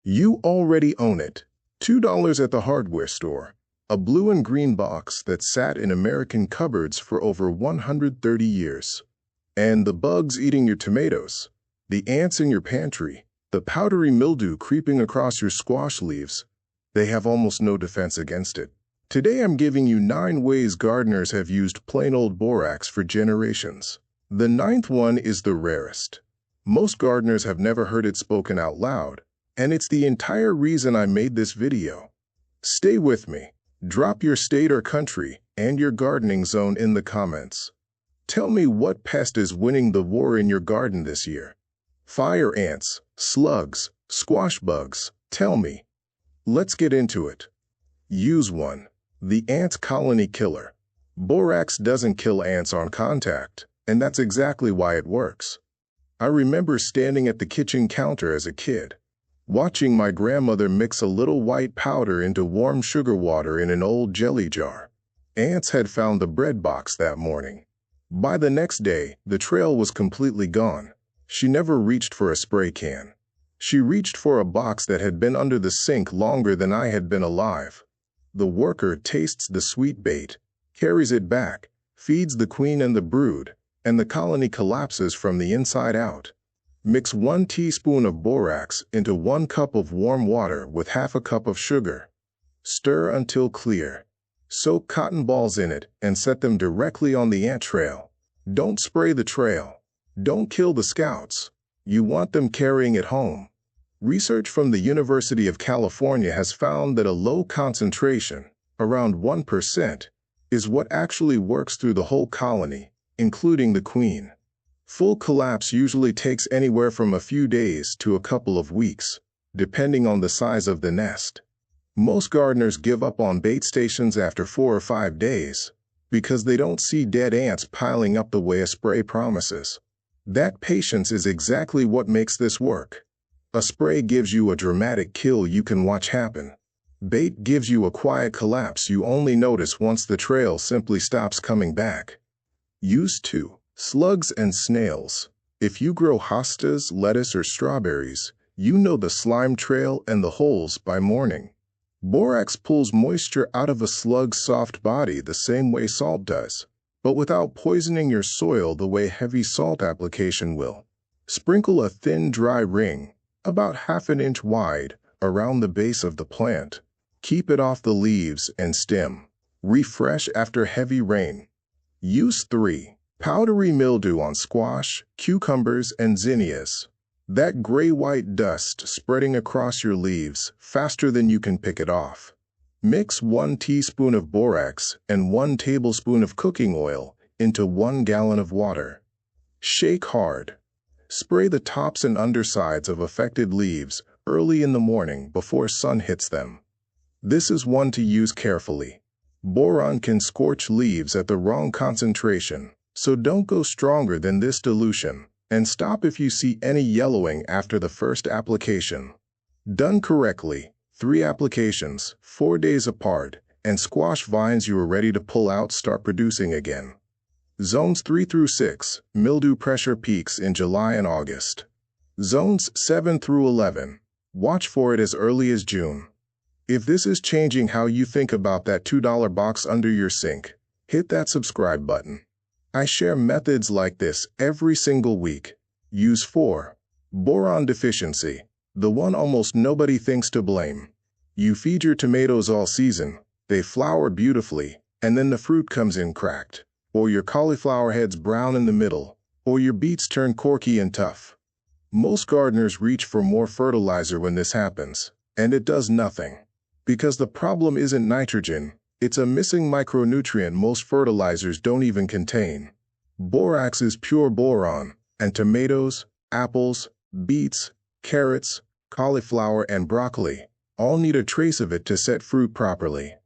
You already own it. $2 at the hardware store. A blue and green box that sat in American cupboards for over 130 years. And the bugs eating your tomatoes, the ants in your pantry, the powdery mildew creeping across your squash leaves, they have almost no defense against it. Today I'm giving you 9 ways gardeners have used plain old borax for generations. The 9th one is the rarest. Most gardeners have never heard it spoken out loud, and it's the entire reason I made this video. Stay with me. Drop your state or country and your gardening zone in the comments. Tell me what pest is winning the war in your garden this year. Fire ants, slugs, squash bugs, tell me. Let's get into it. Use 1. The ant colony killer. Borax doesn't kill ants on contact, and that's exactly why it works. I remember standing at the kitchen counter as a kid, watching my grandmother mix a little white powder into warm sugar water in an old jelly jar. Ants had found the bread box that morning. By the next day, the trail was completely gone. She never reached for a spray can. She reached for a box that had been under the sink longer than I had been alive. The worker tastes the sweet bait, carries it back, feeds the queen and the brood, and the colony collapses from the inside out. Mix 1 teaspoon of borax into 1 cup of warm water with half a cup of sugar. Stir until clear. Soak cotton balls in it and set them directly on the ant trail. Don't spray the trail. Don't kill the scouts. You want them carrying it home. Research from the University of California has found that a low concentration, around 1%, is what actually works through the whole colony, including the queen. Full collapse usually takes anywhere from a few days to a couple of weeks, depending on the size of the nest. Most gardeners give up on bait stations after 4 or 5 days because they don't see dead ants piling up the way a spray promises. That patience is exactly what makes this work. A spray gives you a dramatic kill you can watch happen. Bait gives you a quiet collapse you only notice once the trail simply stops coming back. Use 2. Slugs and snails. If you grow hostas, lettuce, or strawberries, you know the slime trail and the holes by morning. Borax pulls moisture out of a slug's soft body the same way salt does, but without poisoning your soil the way heavy salt application will. Sprinkle a thin, dry ring, about ½ an inch wide, around the base of the plant. Keep it off the leaves and stem. Refresh after heavy rain. Use 3. Powdery mildew on squash, cucumbers, and zinnias. That gray-white dust spreading across your leaves faster than you can pick it off. Mix 1 teaspoon of borax and 1 tablespoon of cooking oil into 1 gallon of water. Shake hard. Spray the tops and undersides of affected leaves early in the morning before sun hits them. This is one to use carefully. Boron can scorch leaves at the wrong concentration, so don't go stronger than this dilution, and stop if you see any yellowing after the first application. Done correctly, 3 applications, 4 days apart, and squash vines you are ready to pull out start producing again. Zones 3 through 6, mildew pressure peaks in July and August. Zones 7 through 11, watch for it as early as June. If this is changing how you think about that $2 box under your sink, hit that subscribe button. I share methods like this every single week. Use 4. Boron deficiency, the one almost nobody thinks to blame. You feed your tomatoes all season, they flower beautifully, and then the fruit comes in cracked. Or your cauliflower heads brown in the middle, or your beets turn corky and tough. Most gardeners reach for more fertilizer when this happens, and it does nothing. Because the problem isn't nitrogen, it's a missing micronutrient most fertilizers don't even contain. Borax is pure boron, and tomatoes, apples, beets, carrots, cauliflower, and broccoli all need a trace of it to set fruit properly.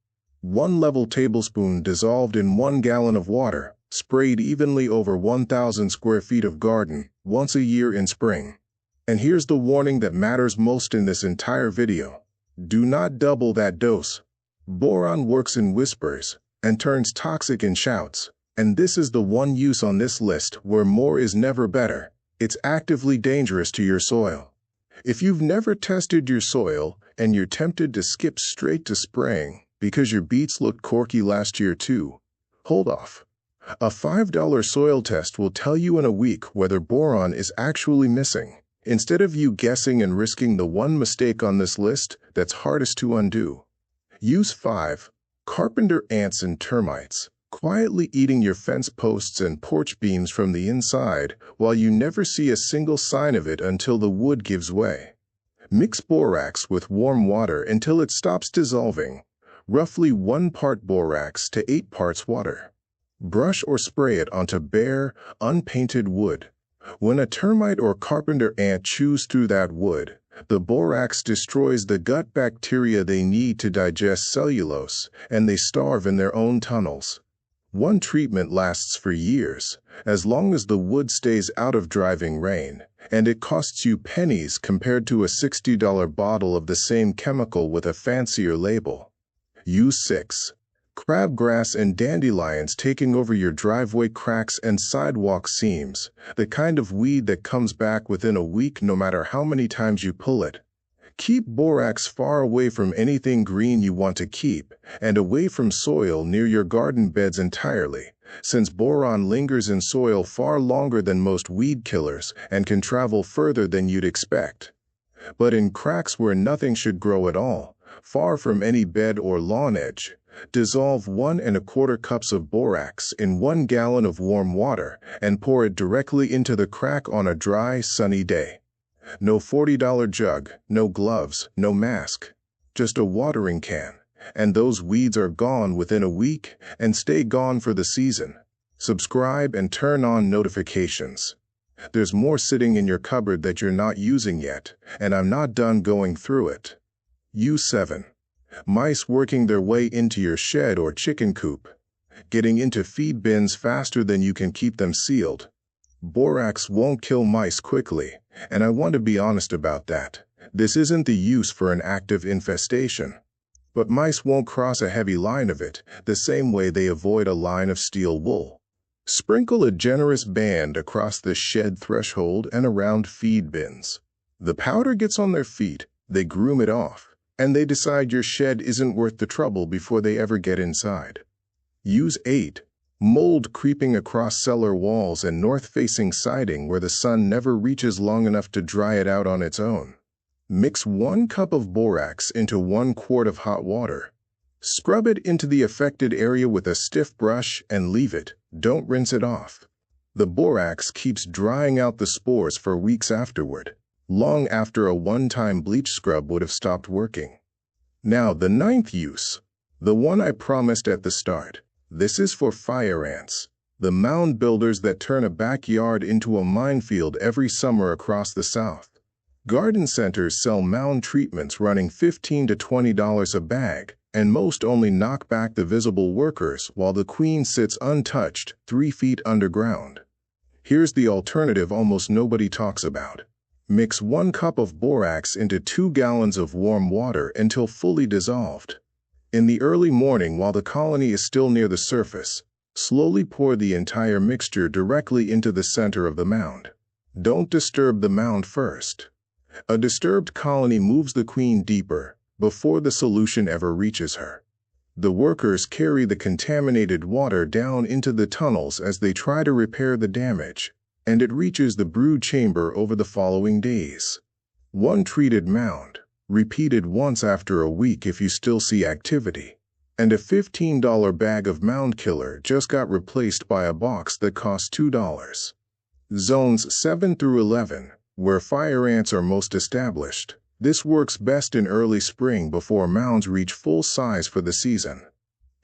1 level tablespoon dissolved in 1 gallon of water, sprayed evenly over 1,000 square feet of garden, once a year in spring. And here's the warning that matters most in this entire video. Do not double that dose. Boron works in whispers and turns toxic in shouts, and this is the one use on this list where more is never better. It's actively dangerous to your soil. If you've never tested your soil and you're tempted to skip straight to spraying because your beets looked corky last year too, hold off. A $5 soil test will tell you in a week whether boron is actually missing, instead of you guessing and risking the one mistake on this list that's hardest to undo. Use 5. Carpenter ants and termites, quietly eating your fence posts and porch beams from the inside while you never see a single sign of it until the wood gives way. Mix borax with warm water until it stops dissolving, roughly 1 part borax to 8 parts water. Brush or spray it onto bare, unpainted wood. When a termite or carpenter ant chews through that wood, the borax destroys the gut bacteria they need to digest cellulose, and they starve in their own tunnels. One treatment lasts for years, as long as the wood stays out of driving rain, and it costs you pennies compared to a $60 bottle of the same chemical with a fancier label. Use 6. Crabgrass and dandelions taking over your driveway cracks and sidewalk seams, the kind of weed that comes back within a week no matter how many times you pull it. Keep borax far away from anything green you want to keep, and away from soil near your garden beds entirely, since boron lingers in soil far longer than most weed killers and can travel further than you'd expect. But in cracks where nothing should grow at all, far from any bed or lawn edge, dissolve 1 1/4 cups of borax in 1 gallon of warm water and pour it directly into the crack on a dry, sunny day. No $40 jug, no gloves, no mask, just a watering can, and those weeds are gone within a week and stay gone for the season. Subscribe and turn on notifications. There's more sitting in your cupboard that you're not using yet, and I'm not done going through it. Use 7. Mice working their way into your shed or chicken coop, getting into feed bins faster than you can keep them sealed. Borax won't kill mice quickly, and I want to be honest about that. This isn't the use for an active infestation. But mice won't cross a heavy line of it, the same way they avoid a line of steel wool. Sprinkle a generous band across the shed threshold and around feed bins. The powder gets on their feet, they groom it off, and they decide your shed isn't worth the trouble before they ever get inside. Use 8. Mold creeping across cellar walls and north-facing siding where the sun never reaches long enough to dry it out on its own. Mix 1 cup of borax into 1 quart of hot water. Scrub it into the affected area with a stiff brush and leave it. Don't rinse it off. The borax keeps drying out the spores for weeks afterward, long after a one-time bleach scrub would have stopped working. Now, the 9th use, the one I promised at the start. This is for fire ants, the mound builders that turn a backyard into a minefield every summer across the South. Garden centers sell mound treatments running $15 to $20 a bag, and most only knock back the visible workers while the queen sits untouched 3 feet underground. Here's the alternative almost nobody talks about. Mix 1 cup of borax into 2 gallons of warm water until fully dissolved. In the early morning while the colony is still near the surface, slowly pour the entire mixture directly into the center of the mound. Don't disturb the mound first. A disturbed colony moves the queen deeper before the solution ever reaches her. The workers carry the contaminated water down into the tunnels as they try to repair the damage, and it reaches the brood chamber over the following days. 1 treated mound, repeated once after a week if you still see activity, and a $15 bag of mound killer just got replaced by a box that cost $2. Zones 7 through 11, where fire ants are most established. This works best in early spring before mounds reach full size for the season.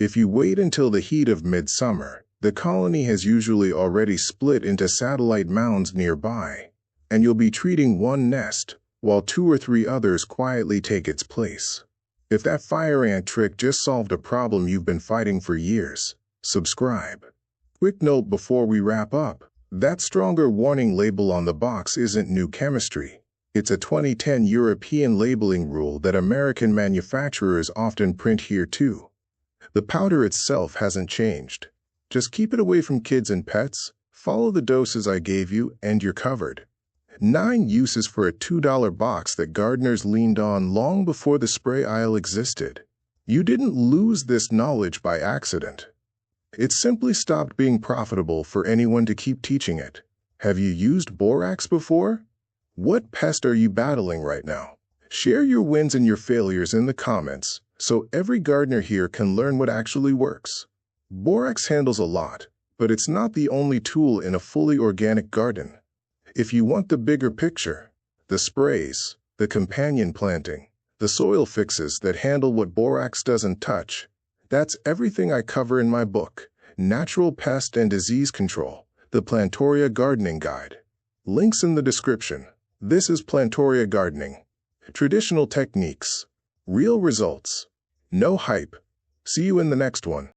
If you wait until the heat of midsummer, the colony has usually already split into satellite mounds nearby, and you'll be treating 1 nest, while 2 or 3 others quietly take its place. If that fire ant trick just solved a problem you've been fighting for years, subscribe. Quick note before we wrap up, that stronger warning label on the box isn't new chemistry. It's a 2010 European labeling rule that American manufacturers often print here too. The powder itself hasn't changed. Just keep it away from kids and pets, follow the doses I gave you, and you're covered. 9 uses for a $2 box that gardeners leaned on long before the spray aisle existed. You didn't lose this knowledge by accident. It simply stopped being profitable for anyone to keep teaching it. Have you used Borax before? What pest are you battling right now? Share your wins and your failures in the comments so every gardener here can learn what actually works. Borax handles a lot, but it's not the only tool in a fully organic garden. If you want the bigger picture, the sprays, the companion planting, the soil fixes that handle what Borax doesn't touch, that's everything I cover in my book, Natural Pest and Disease Control, the Plantoria Gardening Guide. Links in the description. This is Plantoria Gardening. Traditional techniques. Real results. No hype. See you in the next one.